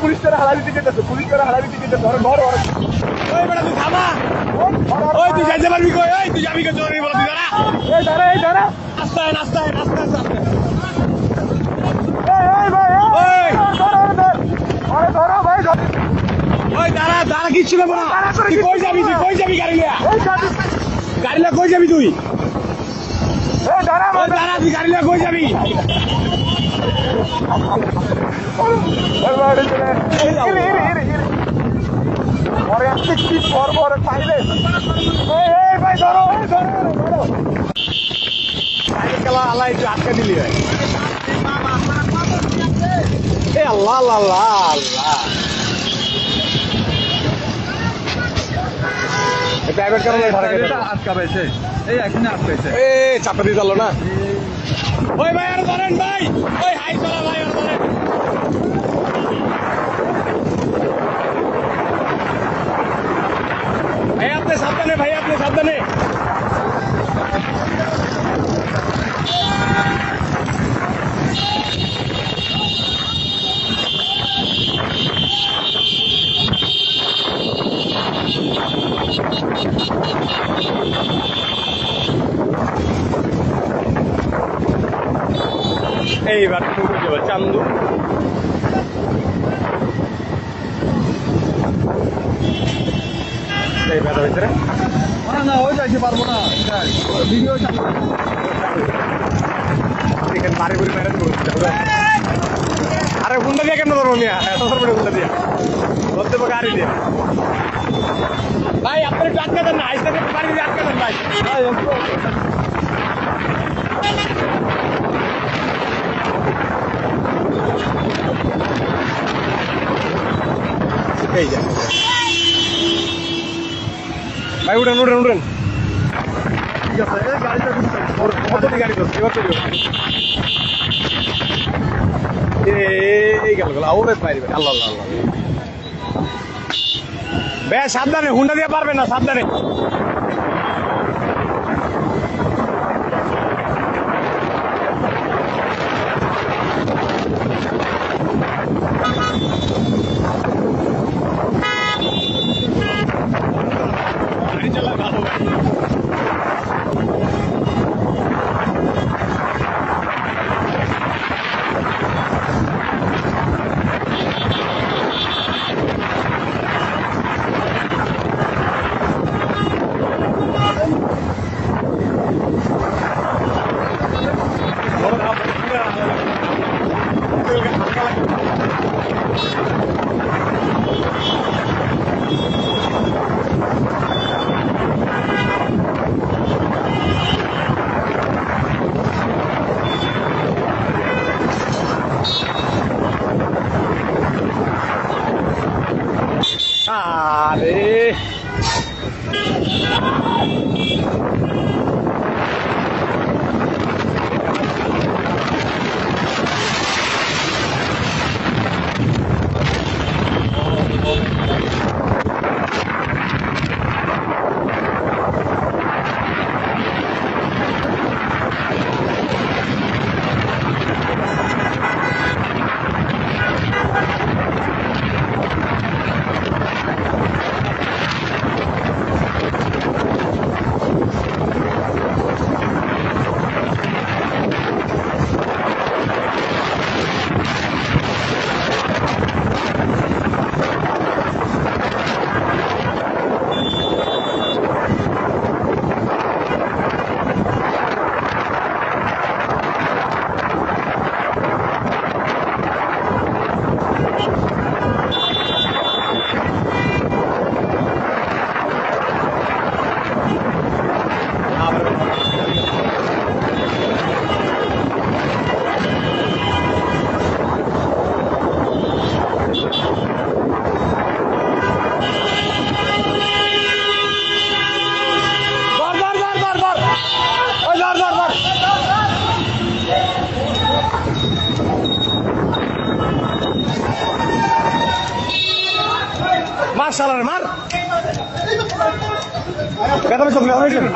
Police করে হারাবি ticket আছে, police করে হারাবি টিকিট আছে, ঘর ঘর ওই বেটা তুই থামা, ওই তুই যাইতে পারবি কই, ওই তুই যাবি কই, জোরে বল তুই দাঁড়া, এই দাঁড়া, এই দাঁড়া, রাস্তায় রাস্তায় রাস্তায় রাস্তায়, এই ভাই, ওই আরে ধরো ভাই, ওই দাঁড়া দাঁড়া, কিচ্ছু নেবো না, তুই কই যাবি, তুই কই যাবি গাড়ি লিয়া, গাড়ি লিয়া কই যাবি তুই, এই দাঁড়া দাঁড়া, তুই গাড়ি লিয়া কই যাবি, আটকা দিলি আল্লাহ আল্লাহ আল্লাহ, প্রাইভেট কারণে আটকা পেয়েছে, এই এখানে আটকাইছে, চাপা দিয়ে চালো না, ওই ভাই আর ধরেন ভাই, ওই হাই চলা ভাই আর ধরেন, ভাই আপনি সাবধানে, ভাই আপনি সাবধানে, এইবার চান্দু এই ব্যথা হয়েছে রে, না ওই যাইতে পারবো না, ভিডিও এখানে বাড়ি ঘুরে ম্যারেজ করতে, আরে হুন্ডা দিয়ে কেন ধরবো মিয়া, এত ধরবে হুন্ডা দিয়ে ধরতে পারে গাড়ি দিয়ে, ভাই আপনি একটু আটকে দেন না, আইসা বাড়ি দিয়ে আটকে দেন ভাই, এই যা ভাই, উঠেন উঠেন উঠেন, ঠিক আছে, গাড়িটা গাড়ি করছে এবার তৈরি এই গেল গেল আউরে পাইবে, আল্লাহ আল্লাহ আল্লাহ, বে সাবধানে, হুন্ডা দিয়ে পারবে না, সাবধানে, আরে মার শালার মার। বেতনে চলে